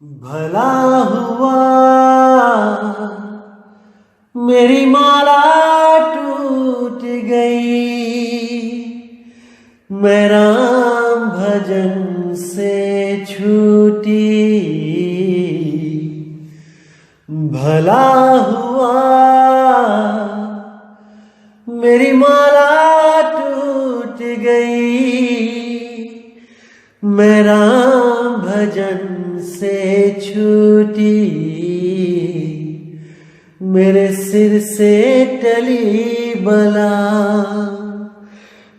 भला हुआ मेरी माला टूट गई, मैं राम भजन से छूटी। भला हुआ मेरी माला टूट गई, मैं राम भजन से छूटी। मेरे सिर से टली बला,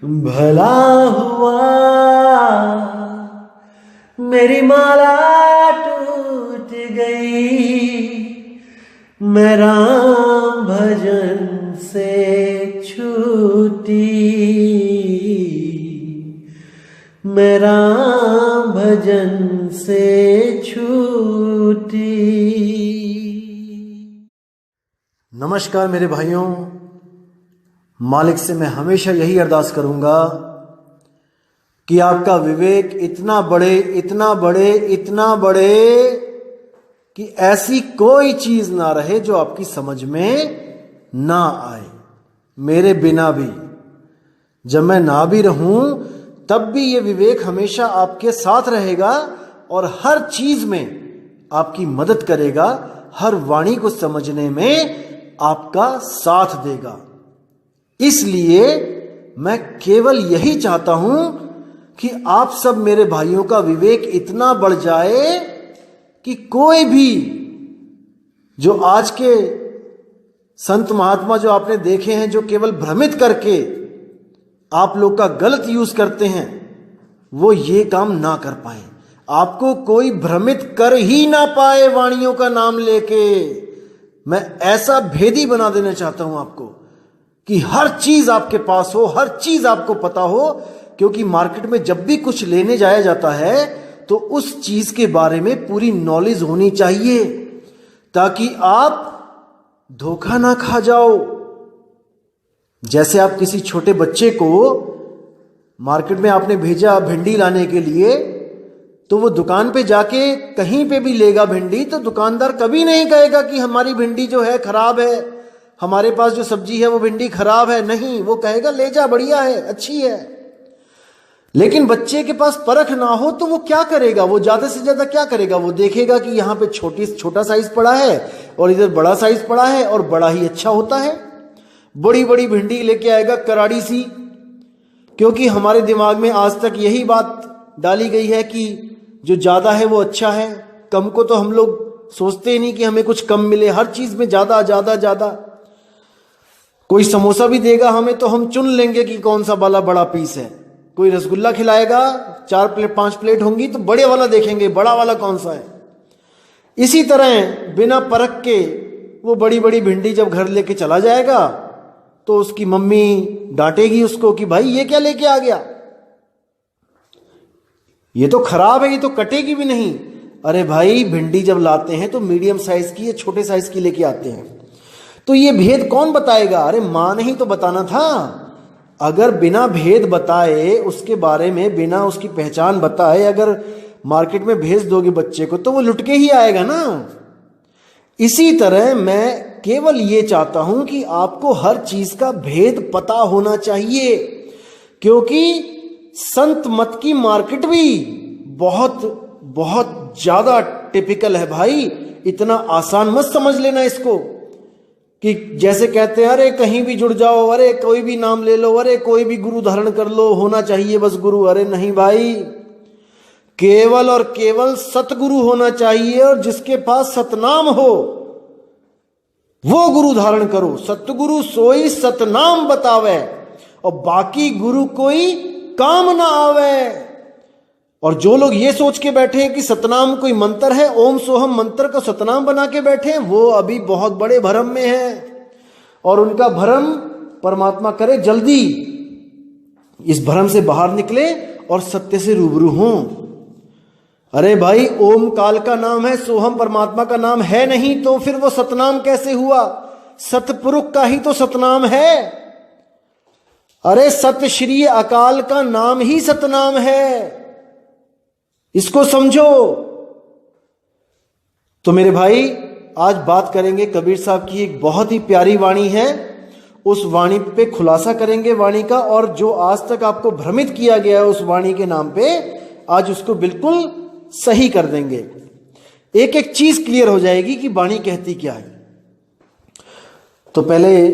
भला हुआ मेरी माला टूट गई, मैं राम भजन से छूटी। मैं राम भजन से छूटी। नमस्कार मेरे भाइयों, मालिक से मैं हमेशा यही अरदास करूंगा कि आपका विवेक इतना बढ़े, इतना बढ़े, इतना बढ़े कि ऐसी कोई चीज ना रहे जो आपकी समझ में ना आए। मेरे बिना भी, जब मैं ना भी रहूं तब भी ये विवेक हमेशा आपके साथ रहेगा और हर चीज में आपकी मदद करेगा, हर वाणी को समझने में आपका साथ देगा। इसलिए मैं केवल यही चाहता हूं कि आप सब मेरे भाइयों का विवेक इतना बढ़ जाए कि कोई भी जो आज के संत महात्मा जो आपने देखे हैं, जो केवल भ्रमित करके आप लोग का गलत यूज करते हैं, वो ये काम ना कर पाए। आपको कोई भ्रमित कर ही ना पाए वाणियों का नाम लेके। मैं ऐसा भेदी बना देना चाहता हूं आपको कि हर चीज आपके पास हो, हर चीज आपको पता हो। क्योंकि मार्केट में जब भी कुछ लेने जाया जाता है तो उस चीज के बारे में पूरी नॉलेज होनी चाहिए, ताकि आप धोखा ना खा जाओ। जैसे आप किसी छोटे बच्चे को मार्केट में आपने भेजा भिंडी लाने के लिए, तो वो दुकान पे जाके कहीं पे भी लेगा भिंडी, तो दुकानदार कभी नहीं कहेगा कि हमारी भिंडी जो है खराब है, हमारे पास जो सब्जी है वो भिंडी खराब है। नहीं, वो कहेगा ले जा, बढ़िया है, अच्छी है। लेकिन बच्चे के पास परख ना हो तो वो क्या करेगा? वो ज्यादा से ज्यादा क्या करेगा? वो देखेगा कि यहाँ पे छोटा साइज पड़ा है और इधर बड़ा साइज पड़ा है और बड़ा ही अच्छा होता है। बड़ी बड़ी भिंडी लेके आएगा, कराड़ी सी। क्योंकि हमारे दिमाग में आज तक यही बात डाली गई है कि जो ज्यादा है वो अच्छा है। कम को तो हम लोग सोचते ही नहीं कि हमें कुछ कम मिले, हर चीज में ज्यादा ज्यादा ज्यादा। कोई समोसा भी देगा हमें तो हम चुन लेंगे कि कौन सा वाला बड़ा पीस है। कोई रसगुल्ला खिलाएगा, 4 प्लेट 5 प्लेट होंगी तो बड़े वाला देखेंगे, बड़ा वाला कौन सा है। इसी तरह बिना परख के वो बड़ी बड़ी भिंडी जब घर लेके चला जाएगा तो उसकी मम्मी डांटेगी उसको कि भाई ये क्या लेके आ गया, ये तो खराब है, ये तो कटेगी भी नहीं। अरे भाई, भिंडी जब लाते हैं तो मीडियम साइज की या छोटे साइज की लेके आते हैं, तो ये भेद कौन बताएगा? अरे मां ने ही तो बताना था। अगर बिना भेद बताए, उसके बारे में बिना उसकी पहचान बताए अगर मार्केट में भेज दोगे बच्चे को तो वो लुट के ही आएगा ना। इसी तरह मैं केवल ये चाहता हूं कि आपको हर चीज का भेद पता होना चाहिए। क्योंकि संत मत की मार्केट भी बहुत बहुत ज्यादा टिपिकल है भाई। इतना आसान मत समझ लेना इसको कि जैसे कहते हैं अरे कहीं भी जुड़ जाओ, अरे कोई भी नाम ले लो, अरे कोई भी गुरु धारण कर लो, होना चाहिए बस गुरु। अरे नहीं भाई, केवल और केवल सतगुरु होना चाहिए, और जिसके पास सतनाम हो वो गुरु धारण करो। सतगुरु सोई सतनाम बतावे, और बाकी गुरु कोई काम ना आवे। और जो लोग ये सोच के बैठे हैं कि सतनाम कोई मंत्र है, ओम सोहम मंत्र को सतनाम बना के बैठे हैं, वो अभी बहुत बड़े भ्रम में है। और उनका भ्रम परमात्मा करे जल्दी इस भ्रम से बाहर निकले और सत्य से रूबरू हों। अरे भाई, ओम काल का नाम है, सोहम परमात्मा का नाम है नहीं, तो फिर वो सतनाम कैसे हुआ? सतपुरुष का ही तो सतनाम है। अरे सत श्री अकाल का नाम ही सतनाम है, इसको समझो। तो मेरे भाई आज बात करेंगे कबीर साहब की एक बहुत ही प्यारी वाणी है, उस वाणी पे खुलासा करेंगे वाणी का, और जो आज तक आपको भ्रमित किया गया है उस वाणी के नाम पे, आज उसको बिल्कुल सही कर देंगे। एक एक चीज क्लियर हो जाएगी कि वाणी कहती क्या है। तो पहले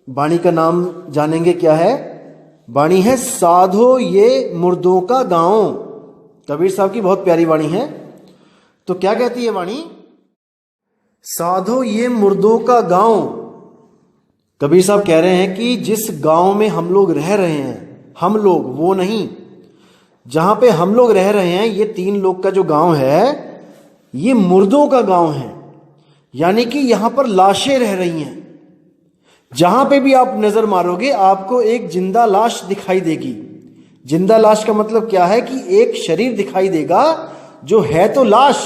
वाणी का नाम जानेंगे क्या है। वाणी है साधो ये मुर्दों का गांव। कबीर साहब की बहुत प्यारी वाणी है। तो क्या कहती है वाणी? साधो ये मुर्दों का गांव। कबीर साहब कह रहे हैं कि जिस गांव में हम लोग रह रहे हैं, हम लोग वो नहीं, जहां पे हम लोग रह रहे हैं, ये 3 लोग का जो गांव है ये मुर्दों का गांव है। यानी कि यहां पर लाशें रह रही हैं। जहां पे भी आप नजर मारोगे आपको एक जिंदा लाश दिखाई देगी। जिंदा लाश का मतलब क्या है कि एक शरीर दिखाई देगा जो है तो लाश,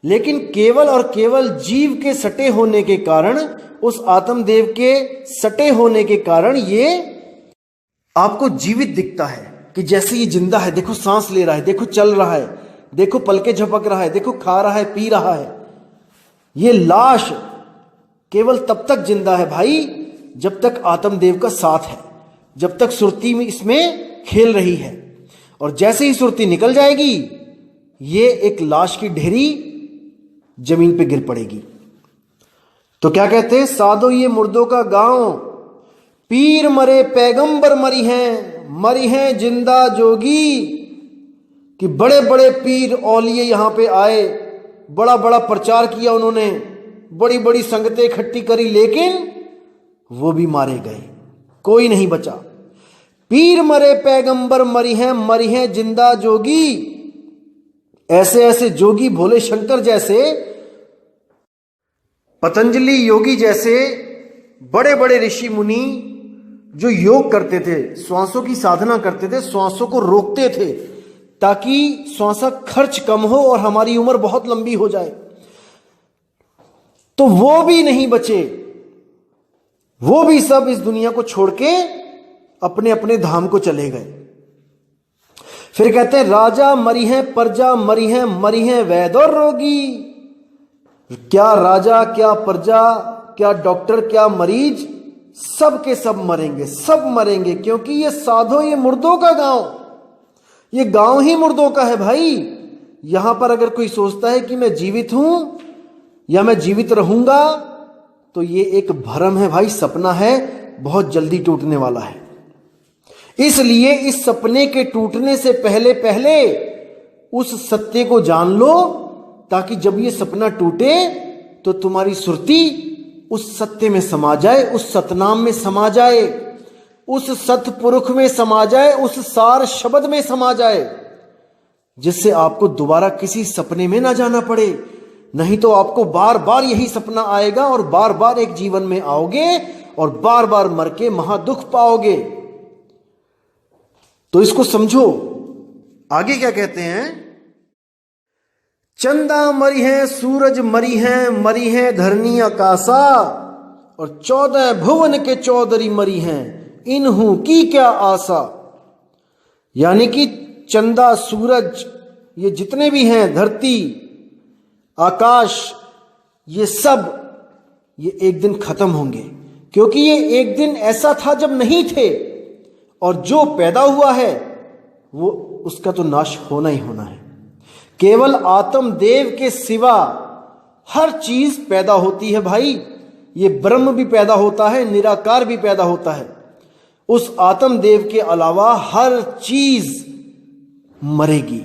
लेकिन केवल और केवल जीव के सटे होने के कारण, उस आत्मदेव के सटे होने के कारण ये आपको जीवित दिखता है कि जैसे ये जिंदा है। देखो सांस ले रहा है, देखो चल रहा है, देखो पलके झपक रहा है, देखो खा रहा है, पी रहा है। ये लाश केवल तब तक जिंदा है भाई जब तक आत्मदेव का साथ है, जब तक सुरती में इसमें खेल रही है। और जैसे ही सुरती निकल जाएगी ये एक लाश की ढेरी जमीन पे गिर पड़ेगी। तो क्या कहते हैं? साधो ये मुर्दों का गांव, पीर मरे पैगंबर मरी हैं जिंदा जोगी। कि बड़े बड़े पीर औलिये यहां पे आए, बड़ा बड़ा प्रचार किया उन्होंने, बड़ी बड़ी संगतें इकट्ठी करी, लेकिन वो भी मारे गए, कोई नहीं बचा। पीर मरे पैगंबर मरी हैं जिंदा जोगी। ऐसे ऐसे जोगी, भोले शंकर जैसे, पतंजलि योगी जैसे बड़े बड़े ऋषि मुनि जो योग करते थे, श्वासों की साधना करते थे, श्वासों को रोकते थे ताकि श्वासा खर्च कम हो और हमारी उम्र बहुत लंबी हो जाए, तो वो भी नहीं बचे। वो भी सब इस दुनिया को छोड़ के अपने अपने धाम को चले गए। फिर कहते हैं राजा मरी हैं, प्रजा मरी हैं वैद और रोगी। क्या राजा, क्या प्रजा, क्या डॉक्टर, क्या मरीज, सब के सब मरेंगे, सब मरेंगे, क्योंकि ये साधो ये मुर्दों का गांव, ये गांव ही मुर्दों का है भाई। यहां पर अगर कोई सोचता है कि मैं जीवित हूं या मैं जीवित रहूंगा, तो ये एक भ्रम है भाई, सपना है, बहुत जल्दी टूटने वाला है। इसलिए इस सपने के टूटने से पहले पहले उस सत्य को जान लो, ताकि जब ये सपना टूटे तो तुम्हारी सुरती उस सत्य में समा जाए, उस सतनाम में समा जाए, उस सतपुरुष में समा जाए, उस सार शब्द में समा जाए, जिससे आपको दोबारा किसी सपने में ना जाना पड़े। नहीं तो आपको बार बार यही सपना आएगा और बार बार एक जीवन में आओगे और बार बार मर के महादुख पाओगे। तो इसको समझो। आगे क्या कहते हैं? चंदा मरी है, सूरज मरी है धरनी आकाशा, और 14 भुवन के चौधरी मरी हैं, इन्हू की क्या आशा। यानी कि चंदा, सूरज, ये जितने भी हैं, धरती, आकाश, ये सब ये एक दिन खत्म होंगे, क्योंकि ये एक दिन ऐसा था जब नहीं थे, और जो पैदा हुआ है वो उसका तो नाश होना ही होना है। केवल आत्मदेव के सिवा हर चीज पैदा होती है भाई। ये ब्रह्म भी पैदा होता है, निराकार भी पैदा होता है। उस आत्मदेव के अलावा हर चीज मरेगी,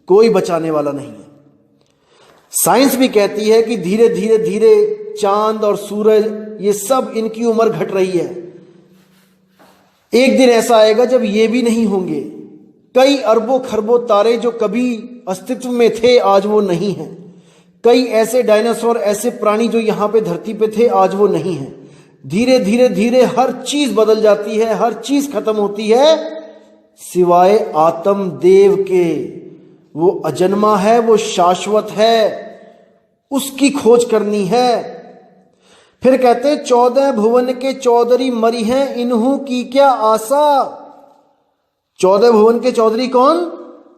कोई बचाने वाला नहीं है। साइंस भी कहती है कि धीरे धीरे धीरे चांद और सूरज, ये सब इनकी उम्र घट रही है। एक दिन ऐसा आएगा जब ये भी नहीं होंगे। कई अरबों खरबों तारे जो कभी अस्तित्व में थे आज वो नहीं हैं। कई ऐसे डायनासोर, ऐसे प्राणी जो यहां पे धरती पे थे आज वो नहीं हैं। धीरे धीरे धीरे हर चीज बदल जाती है, हर चीज खत्म होती है, सिवाय आत्मदेव के। वो अजन्मा है, वो शाश्वत है, उसकी खोज करनी है। फिर कहते 14 भुवन के चौधरी मरी हैं, इन्हू की क्या आशा। 14 भुवन के चौधरी कौन?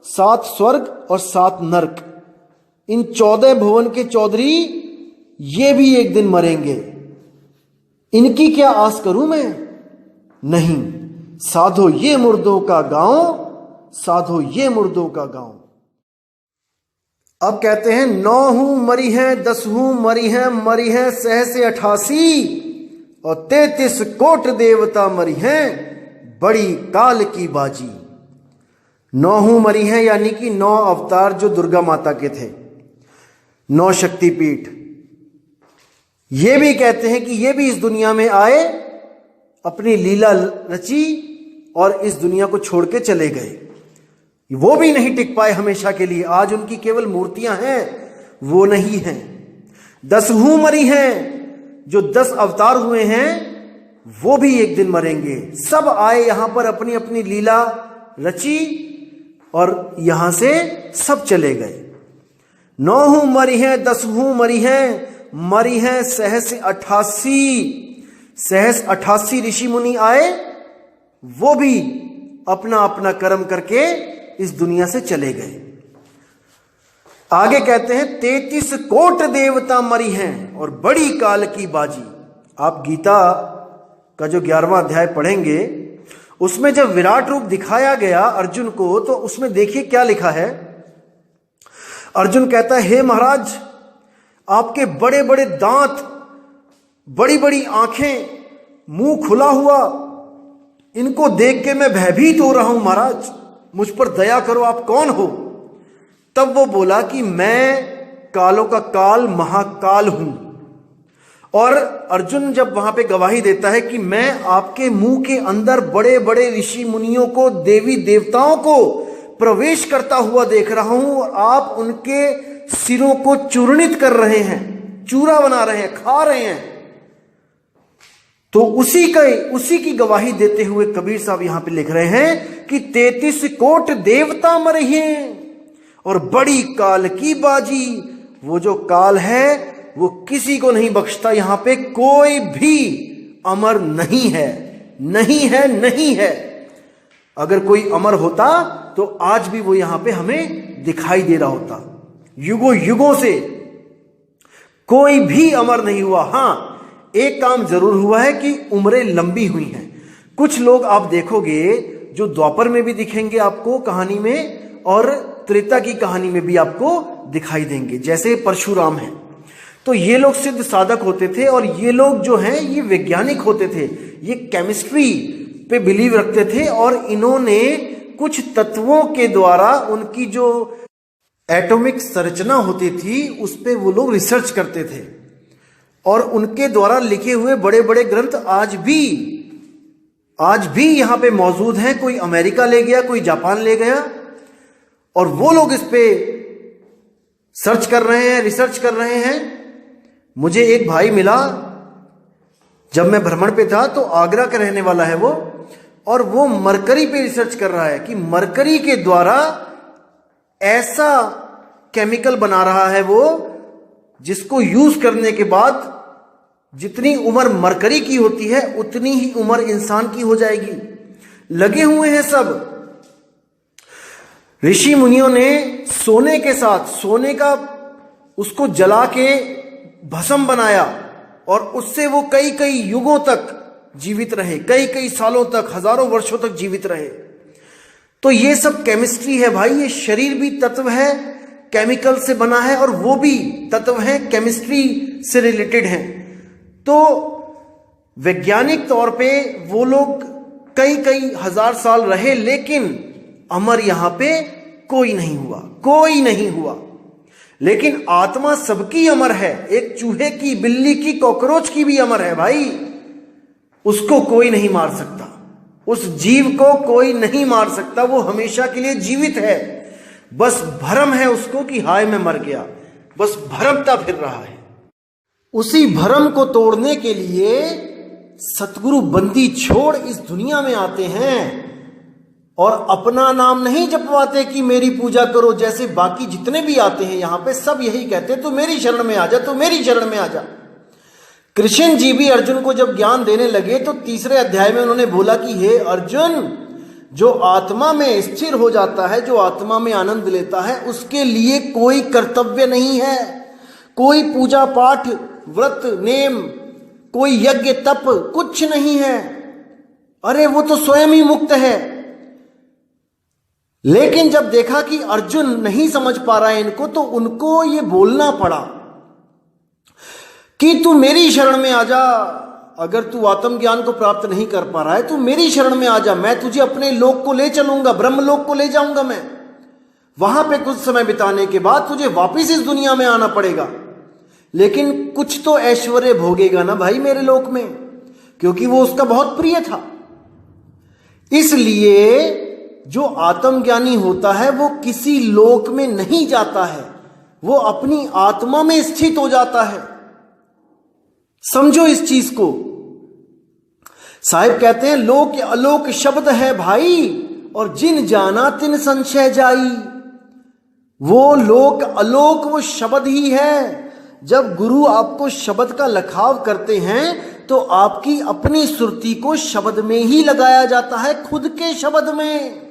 7 स्वर्ग और 7 नरक। इन 14 भुवन के चौधरी ये भी एक दिन मरेंगे। इनकी क्या आस करूं मैं? नहीं, साधो ये मुर्दों का गांव, साधो ये मुर्दों का गांव। अब कहते हैं 9 हूं मरी हैं, 10 हूं मरी हैं सहस 88 और 33 कोट देवता मरी हैं बड़ी काल की बाजी। 9 हूं मरी हैं यानी कि 9 अवतार जो दुर्गा माता के थे, 9 शक्तिपीठ। ये भी कहते हैं कि ये भी इस दुनिया में आए, अपनी लीला रची और इस दुनिया को छोड़ के चले गए। वो भी नहीं टिक पाए हमेशा के लिए। आज उनकी केवल मूर्तियां हैं, वो नहीं हैं। 10 हूं मरी हैं, जो 10 अवतार हुए हैं वो भी एक दिन मरेंगे। सब आए यहां पर, अपनी अपनी लीला रची और यहां से सब चले गए। 9 हूं मरी हैं, 10 हूं मरी हैं सहस 88। सहस 88 ऋषि मुनि आए, वो भी अपना अपना कर्म करके इस दुनिया से चले गए। आगे कहते हैं 33 कोट देवता मरी हैं और बड़ी काल की बाजी। आप गीता का जो 11वां अध्याय पढ़ेंगे, उसमें जब विराट रूप दिखाया गया अर्जुन को, तो उसमें देखिए क्या लिखा है। अर्जुन कहता है, हे महाराज, आपके बड़े बड़े दांत, बड़ी बड़ी आंखें, मुंह खुला हुआ, इनको देख के मैं भयभीत हो रहा हूं महाराज, मुझ पर दया करो, आप कौन हो? तब वो बोला कि मैं कालों का काल महाकाल हूं। और अर्जुन जब वहां पे गवाही देता है कि मैं आपके मुंह के अंदर बड़े बड़े ऋषि मुनियों को, देवी देवताओं को प्रवेश करता हुआ देख रहा हूं और आप उनके सिरों को चूर्णित कर रहे हैं, चूरा बना रहे हैं, खा रहे हैं। तो उसी की गवाही देते हुए कबीर साहब यहां पे लिख रहे हैं कि 33 कोट देवता मरे हैं और बड़ी काल की बाजी। वो जो काल है वो किसी को नहीं बख्शता। यहां पे कोई भी अमर नहीं है, नहीं है, नहीं है। अगर कोई अमर होता तो आज भी वो यहां पे हमें दिखाई दे रहा होता। युगों युगों से कोई भी अमर नहीं हुआ। हां, एक काम जरूर हुआ है कि उम्रें लंबी हुई हैं। कुछ लोग आप देखोगे जो द्वापर में भी दिखेंगे आपको कहानी में, और त्रेता की कहानी में भी आपको दिखाई देंगे, जैसे परशुराम हैं। तो ये लोग सिद्ध साधक होते थे और ये लोग जो हैं ये वैज्ञानिक होते थे, ये केमिस्ट्री पे बिलीव रखते थे और इन्होंने कुछ तत्वों के द्वारा उनकी जो एटॉमिक संरचना होती थी उस पे वो लोग रिसर्च करते थे और उनके द्वारा लिखे हुए बड़े बड़े ग्रंथ आज भी यहां पे मौजूद हैं। कोई अमेरिका ले गया, कोई जापान ले गया और वो लोग इस पे सर्च कर रहे हैं, रिसर्च कर रहे हैं। मुझे एक भाई मिला, जब मैं भ्रमण पे था, तो आगरा का रहने वाला है वो, और वो मरकरी पे रिसर्च कर रहा है कि मरकरी के द्वारा ऐसा केमिकल बना रहा है वो, जिसको यूज करने के बाद जितनी उम्र मरकरी की होती है उतनी ही उम्र इंसान की हो जाएगी। लगे हुए हैं सब। ऋषि मुनियों ने सोने के साथ, सोने का उसको जला के भस्म बनाया और उससे वो कई कई युगों तक जीवित रहे, कई कई सालों तक, हजारों वर्षों तक जीवित रहे। तो ये सब केमिस्ट्री है भाई। ये शरीर भी तत्व है, केमिकल से बना है, और वो भी तत्व है, केमिस्ट्री से रिलेटेड है। तो वैज्ञानिक तौर पे वो लोग कई कई हजार साल रहे, लेकिन अमर यहां पे कोई नहीं हुआ, कोई नहीं हुआ। लेकिन आत्मा सबकी अमर है। एक चूहे की, बिल्ली की, कॉकरोच की भी अमर है भाई। उसको कोई नहीं मार सकता, उस जीव को कोई नहीं मार सकता। वो हमेशा के लिए जीवित है। बस भ्रम है उसको कि हाय मैं मर गया, बस भ्रमता फिर रहा है। उसी भ्रम को तोड़ने के लिए सतगुरु बंदी छोड़ इस दुनिया में आते हैं और अपना नाम नहीं जपवाते कि मेरी पूजा करो, जैसे बाकी जितने भी आते हैं यहां पे सब यही कहते तो मेरी शरण में आ जा, तो मेरी शरण में आ जा। कृष्ण जी भी अर्जुन को जब ज्ञान देने लगे तो 3रे अध्याय में उन्होंने बोला कि हे अर्जुन, जो आत्मा में स्थिर हो जाता है, जो आत्मा में आनंद लेता है, उसके लिए कोई कर्तव्य नहीं है, कोई पूजा पाठ व्रत नेम, कोई यज्ञ तप कुछ नहीं है। अरे वो तो स्वयं ही मुक्त है। लेकिन जब देखा कि अर्जुन नहीं समझ पा रहा है इनको, तो उनको ये बोलना पड़ा कि तू मेरी शरण में आ जा। अगर तू आत्मज्ञान को प्राप्त नहीं कर पा रहा है, तू मेरी शरण में आ जा, मैं तुझे अपने लोक को ले चलूंगा, ब्रह्मलोक को ले जाऊंगा। मैं वहां पे कुछ समय बिताने के बाद तुझे वापिस इस दुनिया में आना पड़ेगा, लेकिन कुछ तो ऐश्वर्य भोगेगा ना भाई मेरे लोक में, क्योंकि वो उसका बहुत प्रिय था। इसलिए जो आत्मज्ञानी होता है वो किसी लोक में नहीं जाता है, वो अपनी आत्मा में स्थित हो जाता है। समझो इस चीज को। साहिब कहते हैं लोक अलोक शब्द है भाई, और जिन जाना तिन संशय जाई। वो लोक अलोक वो शब्द ही है। जब गुरु आपको शब्द का लखाव करते हैं तो आपकी अपनी सुरती को शब्द में ही लगाया जाता है, खुद के शब्द में,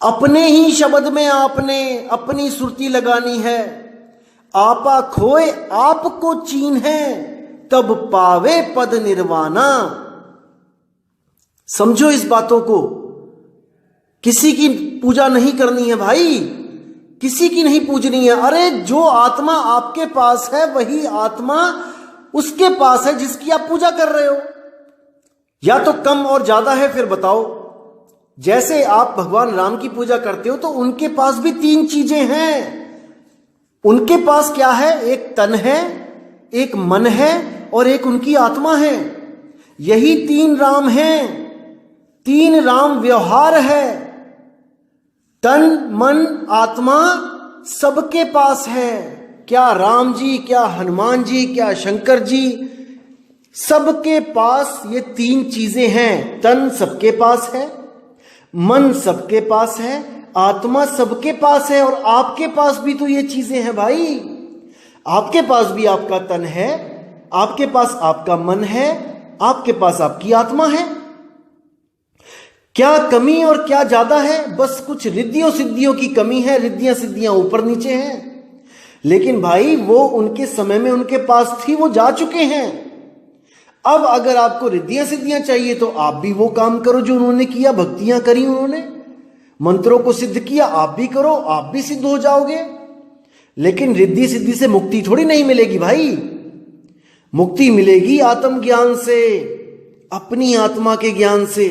अपने ही शब्द में आपने अपनी सुरती लगानी है। आपा खोए आपको चीन है, तब पावे पद निर्वाणा। समझो इस बातों को। किसी की पूजा नहीं करनी है भाई, किसी की नहीं पूजनी है। अरे जो आत्मा आपके पास है वही आत्मा उसके पास है जिसकी आप पूजा कर रहे हो। या तो कम और ज्यादा है, फिर बताओ। जैसे आप भगवान राम की पूजा करते हो तो उनके पास भी तीन चीजें हैं। उनके पास क्या है? एक तन है, एक मन है और एक उनकी आत्मा है। यही तीन राम हैं, तीन राम व्यवहार है। तन मन आत्मा सबके पास है। क्या राम जी, क्या हनुमान जी, क्या शंकर जी, सबके पास ये तीन चीजें हैं। तन सबके पास है, मन सबके पास है, आत्मा सबके पास है। और आपके पास भी तो ये चीजें हैं भाई। आपके पास भी आपका तन है, आपके पास आपका मन है, आपके पास आपकी आत्मा है। क्या कमी और क्या ज्यादा है? बस कुछ रिद्धियों सिद्धियों की कमी है, रिद्धियां सिद्धियां ऊपर नीचे हैं। लेकिन भाई वो उनके समय में उनके पास थी, वो जा चुके हैं। अब अगर आपको रिद्धियां सिद्धियां चाहिए तो आप भी वो काम करो जो उन्होंने किया। भक्तियां करी उन्होंने, मंत्रों को सिद्ध किया, आप भी करो, आप भी सिद्ध हो जाओगे। लेकिन रिद्धि सिद्धि से मुक्ति थोड़ी नहीं मिलेगी भाई। मुक्ति मिलेगी आत्मज्ञान से, अपनी आत्मा के ज्ञान से।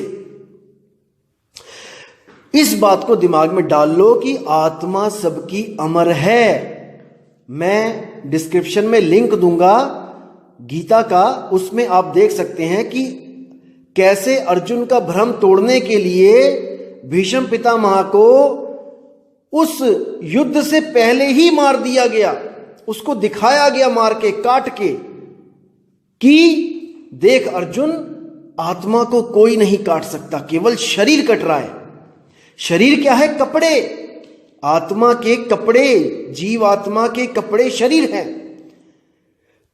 इस बात को दिमाग में डाल लो कि आत्मा सबकी अमर है। मैं डिस्क्रिप्शन में लिंक दूंगा गीता का, उसमें आप देख सकते हैं कि कैसे अर्जुन का भ्रम तोड़ने के लिए भीष्म पितामह को उस युद्ध से पहले ही मार दिया गया। उसको दिखाया गया मार के, काट के, कि देख अर्जुन, आत्मा को कोई नहीं काट सकता, केवल शरीर कट रहा है। शरीर क्या है? कपड़े। आत्मा के कपड़े, जीव आत्मा के कपड़े शरीर है।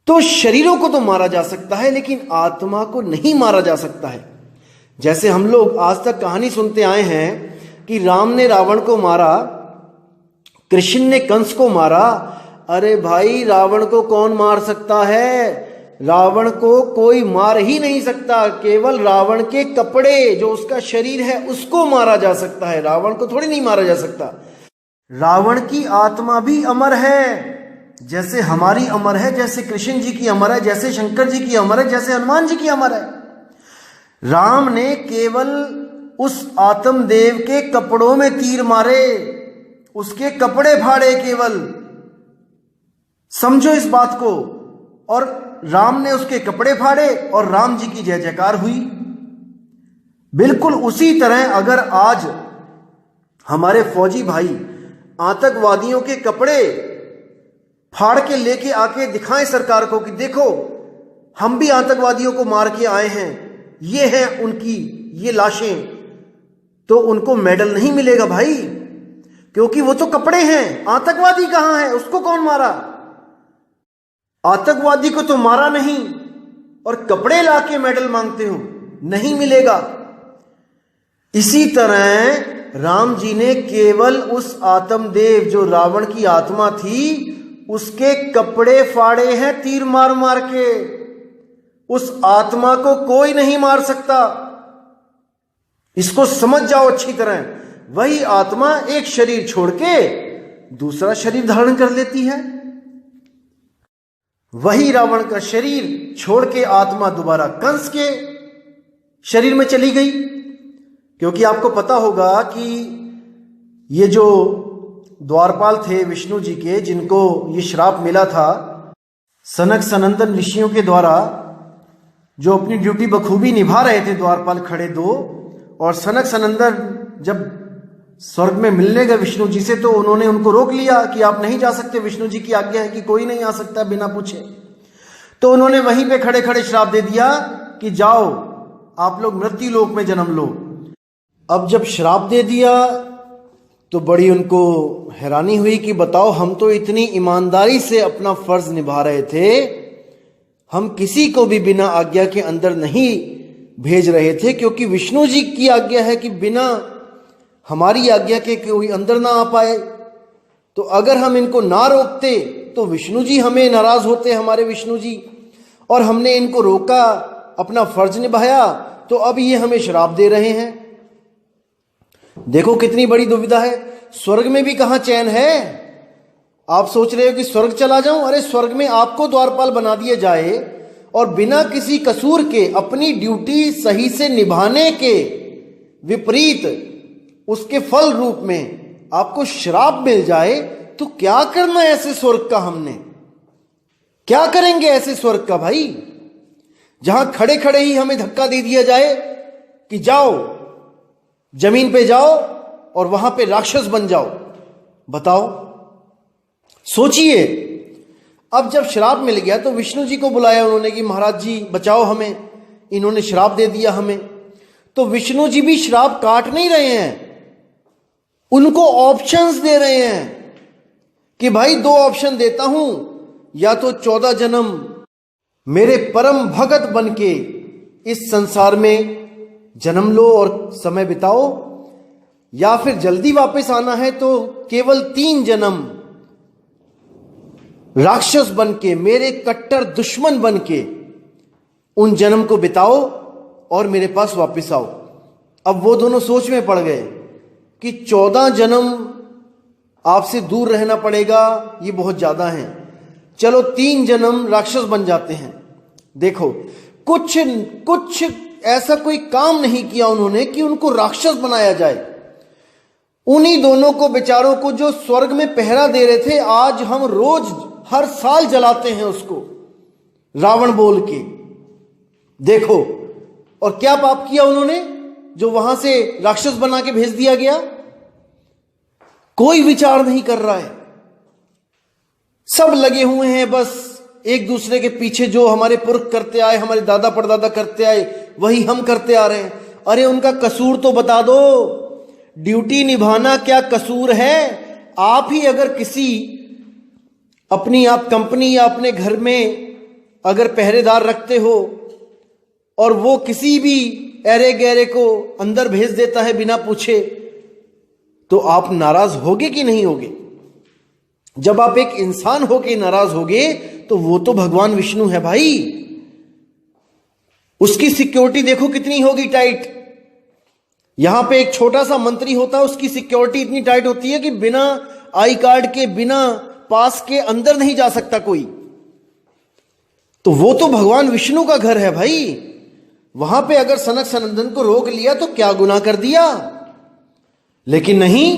तो शरीरों को तो मारा जा सकता है, लेकिन आत्मा को नहीं मारा जा सकता है। जैसे हम लोग आज तक कहानी सुनते आए हैं कि राम ने रावण को मारा, कृष्ण ने कंस को मारा। अरे भाई, रावण को कौन मार सकता है? रावण को कोई मार ही नहीं सकता। केवल रावण के कपड़े, जो उसका शरीर है, उसको मारा जा सकता है। रावण को थोड़ी नहीं मारा जा सकता। रावण की आत्मा भी अमर है, जैसे हमारी अमर है, जैसे कृष्ण जी की अमर है, जैसे शंकर जी की अमर है, जैसे हनुमान जी की अमर है। राम ने केवल उस आत्मदेव के कपड़ों में तीर मारे, उसके कपड़े फाड़े केवल। समझो इस बात को। और राम ने उसके कपड़े फाड़े और राम जी की जय जयकार हुई। बिल्कुल उसी तरह अगर आज हमारे फौजी भाई आतंकवादियों के कपड़े फाड़ के लेके आके दिखाएं सरकार को कि देखो, हम भी आतंकवादियों को मार के आए हैं, ये है उनकी ये लाशें, तो उनको मेडल नहीं मिलेगा भाई, क्योंकि वो तो कपड़े हैं। आतंकवादी कहां है? उसको कौन मारा? आतंकवादी को तो मारा नहीं, और कपड़े लाके मेडल मांगते हो, नहीं मिलेगा। इसी तरह राम जी ने केवल उस आत्मदेव जो रावण की आत्मा थी उसके कपड़े फाड़े हैं तीर मार मार के। उस आत्मा को कोई नहीं मार सकता, इसको समझ जाओ अच्छी तरह। वही आत्मा एक शरीर छोड़ के दूसरा शरीर धारण कर लेती है। वही रावण का शरीर छोड़ के आत्मा दोबारा कंस के शरीर में चली गई। क्योंकि आपको पता होगा कि ये जो द्वारपाल थे विष्णु जी के, जिनको ये श्राप मिला था सनक सनंदन ऋषियों के द्वारा, जो अपनी ड्यूटी बखूबी निभा रहे थे द्वारपाल खड़े दो, और सनक सनंदन जब स्वर्ग में मिलने गए विष्णु जी से तो उन्होंने उनको रोक लिया कि आप नहीं जा सकते, विष्णु जी की आज्ञा है कि कोई नहीं आ सकता बिना पूछे। तो उन्होंने वहीं पे खड़े खड़े श्राप दे दिया कि जाओ आप लोग मृत्यु लोक में जन्म लो। अब जब श्राप दे दिया तो बड़ी उनको हैरानी हुई कि बताओ, हम तो इतनी ईमानदारी से अपना फर्ज निभा रहे थे, हम किसी को भी बिना आज्ञा के अंदर नहीं भेज रहे थे, क्योंकि विष्णु जी की आज्ञा है कि बिना हमारी आज्ञा के कोई अंदर ना आ पाए। तो अगर हम इनको ना रोकते तो विष्णु जी हमें नाराज होते, हमारे विष्णु जी, और हमने इनको रोका, अपना फर्ज निभाया, तो अब ये हमें श्राप दे रहे हैं। देखो कितनी बड़ी दुविधा है। स्वर्ग में भी कहां चैन है। आप सोच रहे हो कि स्वर्ग चला जाऊं, अरे स्वर्ग में आपको द्वारपाल बना दिया जाए और बिना किसी कसूर के अपनी ड्यूटी सही से निभाने के विपरीत उसके फल रूप में आपको श्राप मिल जाए, तो क्या करना है ऐसे स्वर्ग का। हमने क्या करेंगे ऐसे स्वर्ग का भाई, जहां खड़े खड़े ही हमें धक्का दे दिया जाए कि जाओ जमीन पे जाओ और वहां पे राक्षस बन जाओ। बताओ, सोचिए। अब जब श्राप मिल गया तो विष्णु जी को बुलाया उन्होंने कि महाराज जी बचाओ हमें, इन्होंने श्राप दे दिया हमें। तो विष्णु जी भी श्राप काट नहीं रहे हैं, उनको ऑप्शंस दे रहे हैं कि भाई दो ऑप्शन देता हूं, या तो 14 जन्म मेरे परम भगत बन के इस संसार में जन्म लो और समय बिताओ, या फिर जल्दी वापस आना है तो केवल 3 जन्म राक्षस बन के, मेरे कट्टर दुश्मन बन के उन जन्म को बिताओ और मेरे पास वापस आओ। अब वो दोनों सोच में पड़ गए कि 14 जन्म आपसे दूर रहना पड़ेगा, ये बहुत ज्यादा है, चलो 3 जन्म राक्षस बन जाते हैं। देखो कुछ ऐसा कोई काम नहीं किया उन्होंने कि उनको राक्षस बनाया जाए। उन्हीं दोनों को बेचारों को जो स्वर्ग में पहरा दे रहे थे, आज हम रोज हर साल जलाते हैं उसको रावण बोल के। देखो, और क्या पाप किया उन्होंने जो वहां से राक्षस बना के भेज दिया गया। कोई विचार नहीं कर रहा है, सब लगे हुए हैं बस एक दूसरे के पीछे। जो हमारे पुरख करते आए, हमारे दादा परदादा करते आए, वही हम करते आ रहे हैं। अरे उनका कसूर तो बता दो, ड्यूटी निभाना क्या कसूर है। आप ही अगर किसी अपनी आप कंपनी या अपने घर में अगर पहरेदार रखते हो और वो किसी भी ऐरे गैरे को अंदर भेज देता है बिना पूछे, तो आप नाराज होगे कि नहीं होगे। जब आप एक इंसान होके नाराज होगे तो वो तो भगवान विष्णु है भाई, उसकी सिक्योरिटी देखो कितनी होगी टाइट। यहां पे एक छोटा सा मंत्री होता है, उसकी सिक्योरिटी इतनी टाइट होती है कि बिना आई कार्ड के, बिना पास के अंदर नहीं जा सकता कोई। तो वो तो भगवान विष्णु का घर है भाई। वहां पे अगर सनक सनंदन को रोक लिया तो क्या गुनाह कर दिया। लेकिन नहीं,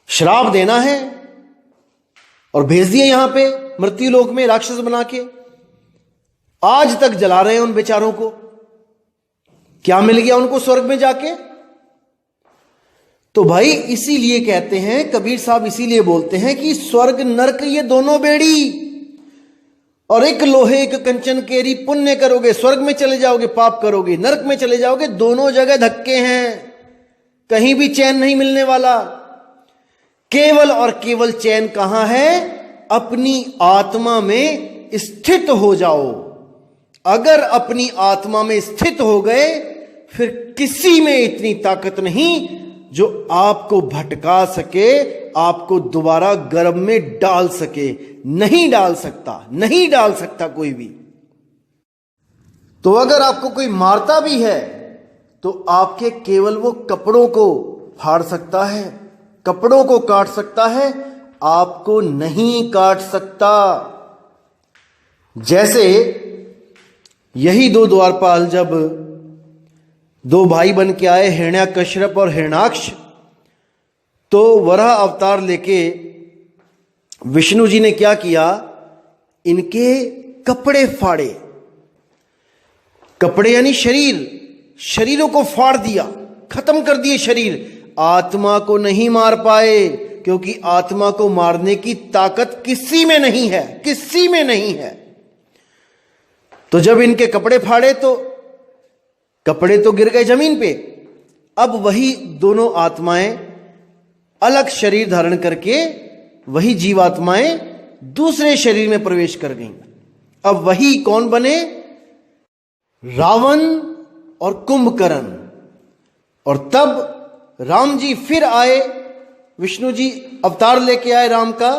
श्राप देना है और भेज दिए यहां पे मृत्यु लोक में राक्षस बना के। आज तक जला रहे हैं उन बेचारों को। क्या मिल गया उनको स्वर्ग में जाके। तो भाई इसीलिए कहते हैं, कबीर साहब इसीलिए बोलते हैं कि स्वर्ग नरक ये दोनों बेड़ी, और एक लोहे एक कंचन केरी, पुण्य करोगे स्वर्ग में चले जाओगे, पाप करोगे नरक में चले जाओगे। दोनों जगह धक्के हैं, कहीं भी चैन नहीं मिलने वाला। केवल और केवल चैन कहां है, अपनी आत्मा में स्थित हो जाओ। अगर अपनी आत्मा में स्थित हो गए फिर किसी में इतनी ताकत नहीं जो आपको भटका सके, आपको दोबारा गर्भ में डाल सके। नहीं डाल सकता, नहीं डाल सकता कोई भी। तो अगर आपको कोई मारता भी है तो आपके केवल वो कपड़ों को फाड़ सकता है, कपड़ों को काट सकता है, आपको नहीं काट सकता। जैसे यही दो द्वारपाल जब दो भाई बन के आए, हिरण्याकश्यप और हिरण्याक्ष, तो वराह अवतार लेके विष्णु जी ने क्या किया, इनके कपड़े फाड़े। कपड़े यानी शरीर, शरीरों को फाड़ दिया, खत्म कर दिए शरीर। आत्मा को नहीं मार पाए, क्योंकि आत्मा को मारने की ताकत किसी में नहीं है, किसी में नहीं है। तो जब इनके कपड़े फाड़े तो कपड़े तो गिर गए जमीन पे। अब वही दोनों आत्माएं अलग शरीर धारण करके, वही जीवात्माएं दूसरे शरीर में प्रवेश कर गईं। अब वही कौन बने, रावण और कुंभकर्ण। और तब राम जी फिर आए, विष्णु जी अवतार लेके आए राम का,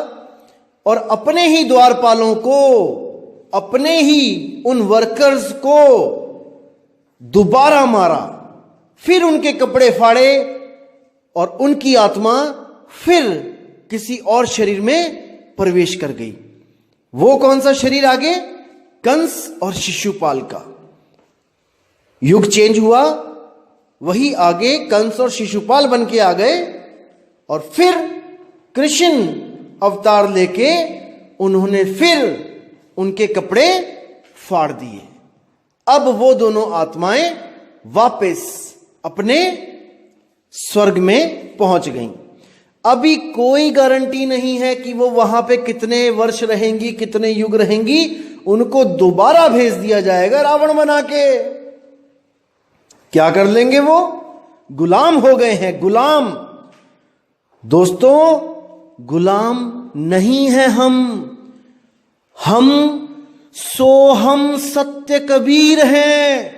और अपने ही द्वारपालों को, अपने ही उन वर्कर्स को दोबारा मारा। फिर उनके कपड़े फाड़े और उनकी आत्मा फिर किसी और शरीर में प्रवेश कर गई। वो कौन सा शरीर आगे, कंस और शिशुपाल का। युग चेंज हुआ, वही आगे कंस और शिशुपाल बन के आ गए। और फिर कृष्ण अवतार लेके उन्होंने फिर उनके कपड़े फाड़ दिए। अब वो दोनों आत्माएं वापस अपने स्वर्ग में पहुंच गईं। अभी कोई गारंटी नहीं है कि वो वहां पे कितने वर्ष रहेंगी, कितने युग रहेंगी। उनको दोबारा भेज दिया जाएगा रावण बना के। क्या कर लेंगे वो, गुलाम हो गए हैं, गुलाम। दोस्तों, गुलाम नहीं है हम सोहम सत्य कबीर हैं।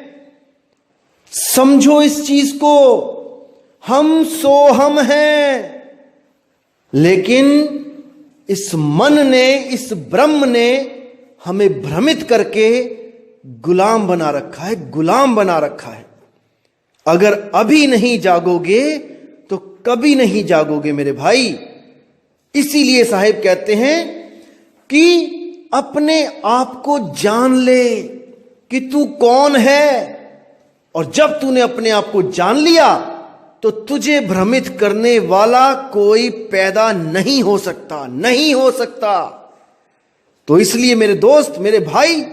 समझो इस चीज को, हम सोहम हैं। लेकिन इस मन ने, इस ब्रह्म ने हमें भ्रमित करके गुलाम बना रखा है, गुलाम बना रखा है। अगर अभी नहीं जागोगे तो कभी नहीं जागोगे मेरे भाई। इसीलिए साहिब कहते हैं कि अपने आप को जान ले कि तू कौन है। और जब तूने अपने आप को जान लिया तो तुझे भ्रमित करने वाला कोई पैदा नहीं हो सकता, नहीं हो सकता। तो इसलिए मेरे दोस्त, मेरे भाई,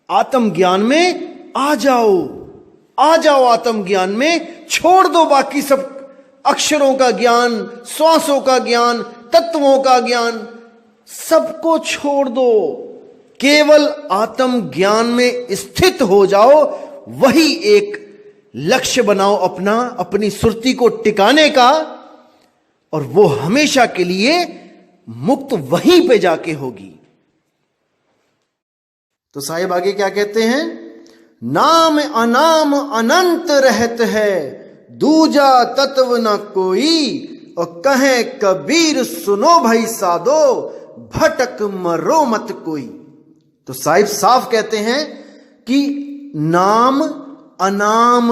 आत्मज्ञान में आ जाओ, आ जाओ आत्मज्ञान में। छोड़ दो बाकी सब अक्षरों का ज्ञान, श्वासों का ज्ञान, तत्वों का ज्ञान, सबको छोड़ दो। केवल आत्म ज्ञान में स्थित हो जाओ। वही एक लक्ष्य बनाओ अपना, अपनी सुरती को टिकाने का। और वो हमेशा के लिए मुक्त वहीं पे जाके होगी। तो साहिब आगे क्या कहते हैं, नाम अनाम अनंत रहत है, दूजा तत्व न कोई। और कहे कबीर सुनो भाई साधो, भटक मरो मत कोई। तो साहिब साफ कहते हैं कि नाम अनाम,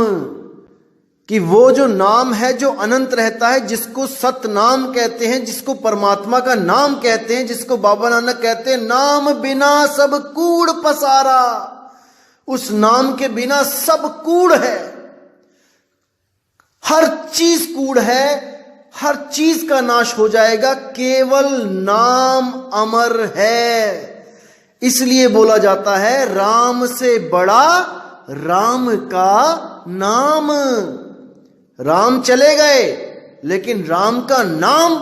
कि वो जो नाम है जो अनंत रहता है, जिसको सत नाम कहते हैं, जिसको परमात्मा का नाम कहते हैं, जिसको बाबा नानक कहते हैं नाम बिना सब कूड़ पसारा। उस नाम के बिना सब कूड़ है, हर चीज कूड़ है, हर चीज का नाश हो जाएगा। केवल नाम अमर है। इसलिए बोला जाता है राम से बड़ा राम का नाम। राम चले गए लेकिन राम का नाम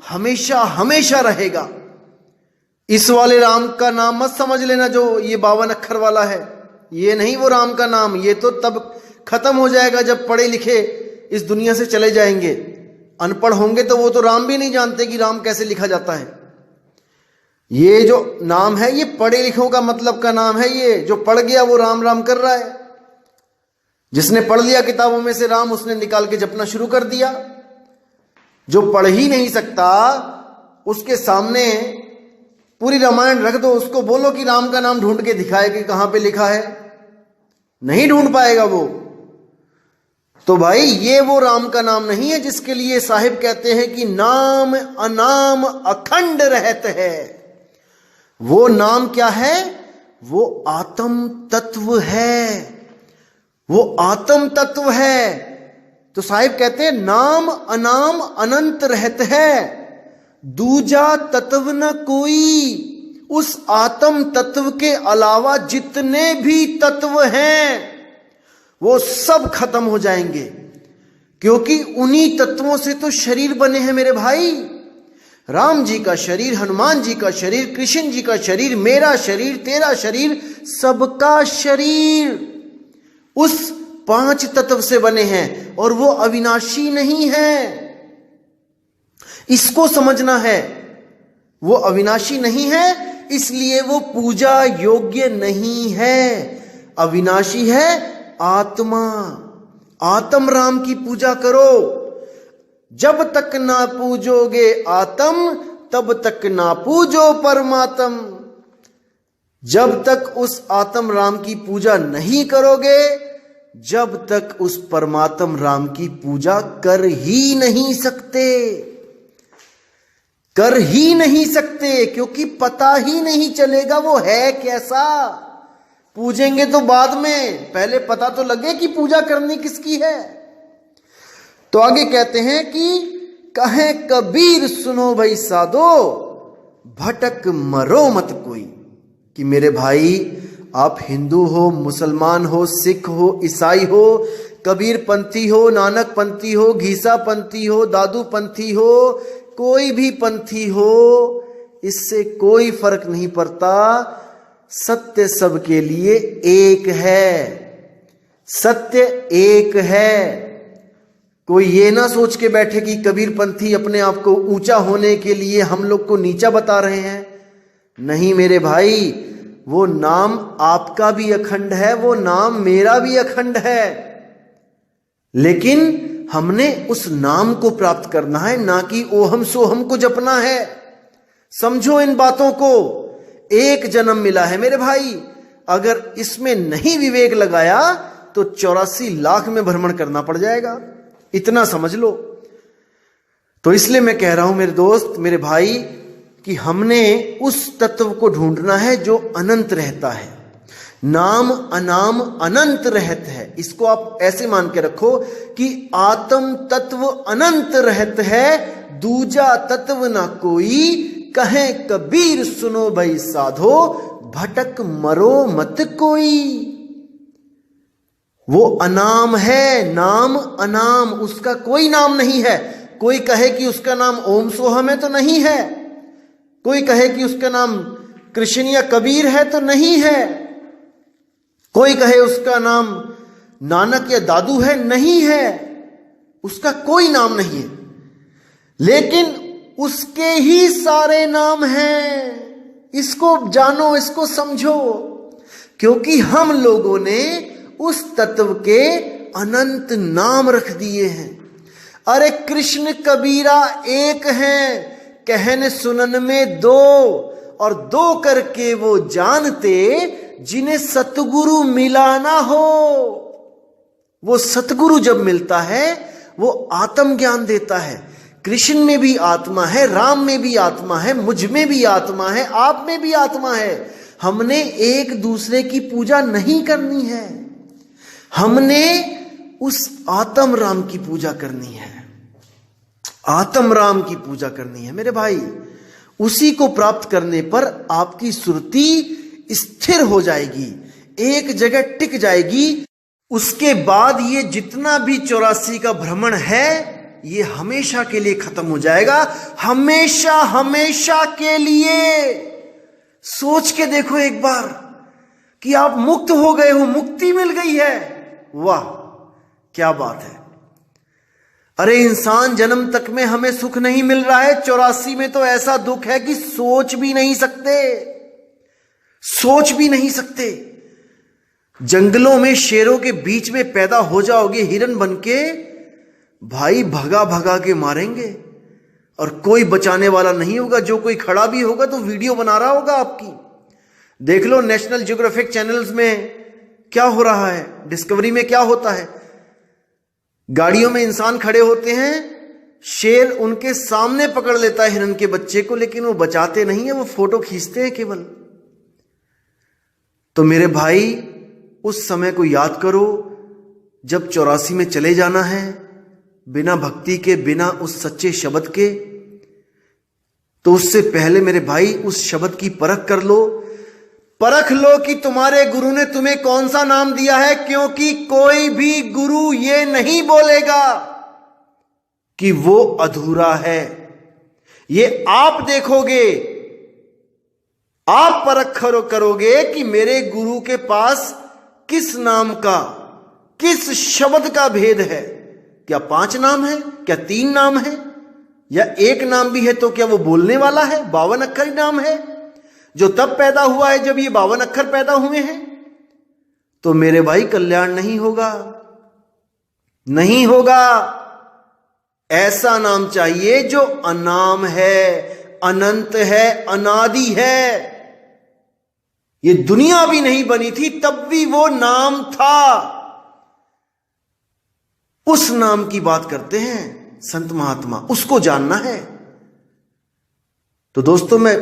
हमेशा हमेशा रहेगा। इस वाले राम का नाम मत समझ लेना जो ये 52 अक्षर वाला है, ये नहीं वो राम का नाम। ये तो तब खत्म हो जाएगा जब पढ़े लिखे इस दुनिया से चले जाएंगे। अनपढ़ होंगे तो वो तो राम भी नहीं जानते कि राम कैसे लिखा जाता है। ये जो नाम है ये पढ़े लिखों का मतलब का नाम है। ये जो पढ़ गया वो राम राम कर रहा है। जिसने पढ़ लिया किताबों में से राम, उसने निकाल के जपना शुरू कर दिया। जो पढ़ ही नहीं सकता, उसके सामने पूरी रामायण रख दो, उसको बोलो कि राम का नाम ढूंढ के दिखाए कि कहां पे लिखा है, नहीं ढूंढ पाएगा वो। तो भाई ये वो राम का नाम नहीं है जिसके लिए साहिब कहते हैं कि नाम अनाम अखंड रहत है। वो नाम क्या है? वो आत्म तत्व है, वो आत्म तत्व है। तो साहिब कहते हैं नाम अनाम अनंत रहत है, दूजा तत्व न कोई। उस आत्म तत्व के अलावा जितने भी तत्व हैं वो सब खत्म हो जाएंगे, क्योंकि उन्हीं तत्वों से तो शरीर बने हैं मेरे भाई। राम जी का शरीर, हनुमान जी का शरीर, कृष्ण जी का शरीर, मेरा शरीर, तेरा शरीर, सबका शरीर उस 5 तत्व से बने हैं और वो अविनाशी नहीं है। इसको समझना है, वो अविनाशी नहीं है, इसलिए वो पूजा योग्य नहीं है। अविनाशी है आत्मा। आत्म राम की पूजा करो। जब तक ना पूजोगे आत्म, तब तक ना पूजो परमात्म। जब तक उस आत्म राम की पूजा नहीं करोगे, जब तक उस परमात्म राम की पूजा कर ही नहीं सकते, कर ही नहीं सकते, क्योंकि पता ही नहीं चलेगा वो है कैसा। पूजेंगे तो बाद में, पहले पता तो लगे कि पूजा करनी किसकी है। तो आगे कहते हैं कि कहे कबीर सुनो भाई साधो, भटक मरो मत कोई। कि मेरे भाई, आप हिंदू हो, मुसलमान हो, सिख हो, ईसाई हो, कबीर पंथी हो, नानक पंथी हो, घीसा पंथी हो, दादू पंथी हो, कोई भी पंथी हो, इससे कोई फर्क नहीं पड़ता। सत्य सबके लिए एक है, सत्य एक है। कोई ये ना सोच के बैठे कि कबीर पंथी अपने आप को ऊंचा होने के लिए हम लोग को नीचा बता रहे हैं। नहीं मेरे भाई, वो नाम आपका भी अखंड है, वो नाम मेरा भी अखंड है, लेकिन हमने उस नाम को प्राप्त करना है, ना कि ओहम सोहम को जपना है। समझो इन बातों को। एक जन्म मिला है मेरे भाई, अगर इसमें नहीं विवेक लगाया तो 84 लाख में भ्रमण करना पड़ जाएगा, इतना समझ लो। तो इसलिए मैं कह रहा हूं मेरे दोस्त, मेरे भाई, कि हमने उस तत्व को ढूंढना है जो अनंत रहता है। नाम अनाम अनंत रहत है। इसको आप ऐसे मान के रखो कि आत्म तत्व अनंत रहत है, दूजा तत्व ना कोई। कहे कबीर सुनो भाई साधो, भटक मरो मत कोई। वो अनाम है, नाम अनाम, उसका कोई नाम नहीं है। कोई कहे कि उसका नाम ओम सोहम है तो नहीं है, कोई कहे कि उसका नाम कृष्ण या कबीर है तो नहीं है, कोई कहे उसका नाम नानक या दादू है, नहीं है, उसका कोई नाम नहीं है, लेकिन उसके ही सारे नाम हैं। इसको जानो, इसको समझो, क्योंकि हम लोगों ने उस तत्व के अनंत नाम रख दिए हैं। अरे कृष्ण कबीरा एक हैं, कहन सुनन में दो, और दो करके वो जानते जिन्हें सतगुरु मिला ना हो। वो सतगुरु जब मिलता है वो आत्म ज्ञान देता है। कृष्ण में भी आत्मा है, राम में भी आत्मा है, मुझ में भी आत्मा है, आप में भी आत्मा है। हमने एक दूसरे की पूजा नहीं करनी है, हमने उस आत्म राम की पूजा करनी है, आत्म राम की पूजा करनी है मेरे भाई। उसी को प्राप्त करने पर आपकी सुरति स्थिर हो जाएगी, एक जगह टिक जाएगी। उसके बाद ये जितना भी 84 का भ्रमण है ये हमेशा के लिए खत्म हो जाएगा, हमेशा हमेशा के लिए। सोच के देखो एक बार कि आप मुक्त हो गए हो, मुक्ति मिल गई है, वाह क्या बात है। अरे इंसान जन्म तक में हमें सुख नहीं मिल रहा है, 84 में तो ऐसा दुख है कि सोच भी नहीं सकते, सोच भी नहीं सकते। जंगलों में शेरों के बीच में पैदा हो जाओगे हिरन बनके, भाई भगा भगा के मारेंगे और कोई बचाने वाला नहीं होगा। जो कोई खड़ा भी होगा तो वीडियो बना रहा होगा आपकी। देख लो नेशनल ज्योग्राफिक चैनल्स में क्या हो रहा है, डिस्कवरी में क्या होता है। गाड़ियों में इंसान खड़े होते हैं, शेर उनके सामने पकड़ लेता है हिरन के बच्चे को, लेकिन वो बचाते नहीं है, वो फोटो खींचते हैं केवल। तो मेरे भाई उस समय को याद करो जब 84 में चले जाना है, बिना भक्ति के, बिना उस सच्चे शब्द के। तो उससे पहले मेरे भाई उस शब्द की परख कर लो, परख लो कि तुम्हारे गुरु ने तुम्हें कौन सा नाम दिया है। क्योंकि कोई भी गुरु ये नहीं बोलेगा कि वो अधूरा है, ये आप देखोगे, आप परख करोगे कि मेरे गुरु के पास किस नाम का, किस शब्द का भेद है। क्या 5 नाम है, क्या 3 नाम है, या 1 नाम भी है तो क्या वो बोलने वाला है? 52 अक्षर नाम है जो तब पैदा हुआ है जब ये 52 अक्षर पैदा हुए हैं। तो मेरे भाई कल्याण नहीं होगा, नहीं होगा। ऐसा नाम चाहिए जो अनाम है, अनंत है, अनादि है। ये दुनिया भी नहीं बनी थी तब भी वो नाम था। उस नाम की बात करते हैं संत महात्मा, उसको जानना है। तो दोस्तों मैं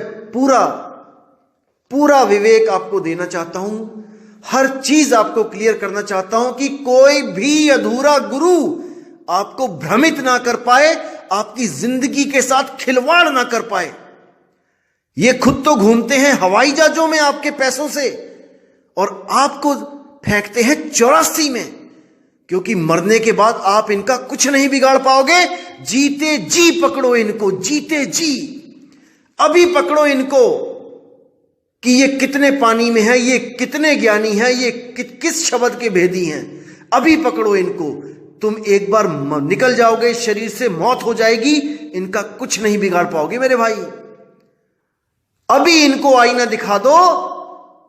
पूरा विवेक आपको देना चाहता हूं, हर चीज आपको क्लियर करना चाहता हूं कि कोई भी अधूरा गुरु आपको भ्रमित ना कर पाए, आपकी जिंदगी के साथ खिलवाड़ ना कर पाए। ये खुद तो घूमते हैं हवाई जहाजों में आपके पैसों से और आपको फेंकते हैं 84 में, क्योंकि मरने के बाद आप इनका कुछ नहीं बिगाड़ पाओगे। जीते जी पकड़ो इनको, जीते जी अभी पकड़ो इनको कि ये कितने पानी में है, ये कितने ज्ञानी है, ये किस शब्द के भेदी हैं। अभी पकड़ो इनको, तुम एक बार निकल जाओगे शरीर से, मौत हो जाएगी, इनका कुछ नहीं बिगाड़ पाओगे मेरे भाई। अभी इनको आईना दिखा दो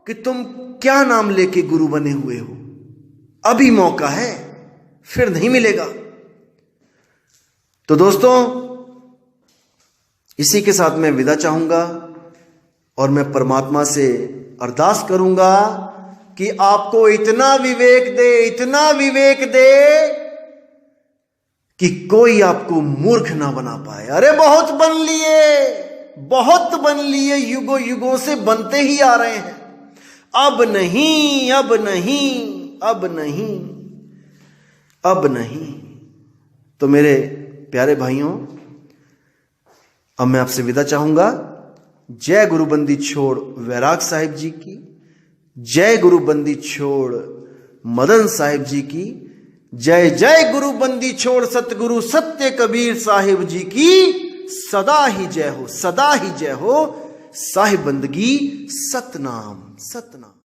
कि तुम क्या नाम लेके गुरु बने हुए हो। अभी मौका है, फिर नहीं मिलेगा। तो दोस्तों इसी के साथ मैं विदा चाहूंगा और मैं परमात्मा से अरदास करूंगा कि आपको इतना विवेक दे, इतना विवेक दे कि कोई आपको मूर्ख ना बना पाए। अरे बहुत बन लिए, युगों युगों से बनते ही आ रहे हैं। अब नहीं, अब नहीं, अब नहीं, अब नहीं। तो मेरे प्यारे भाइयों, अब मैं आपसे विदा चाहूंगा। जय गुरुबंदी छोड़ वैराग साहिब जी की, जय गुरुबंदी छोड़ मदन साहिब जी की, जय जय गुरुबंदी छोड़ सतगुरु सत्य कबीर साहिब जी की सदा ही जय हो, सदा ही जय हो। साहिब बंदगी सतनाम, सतनाम।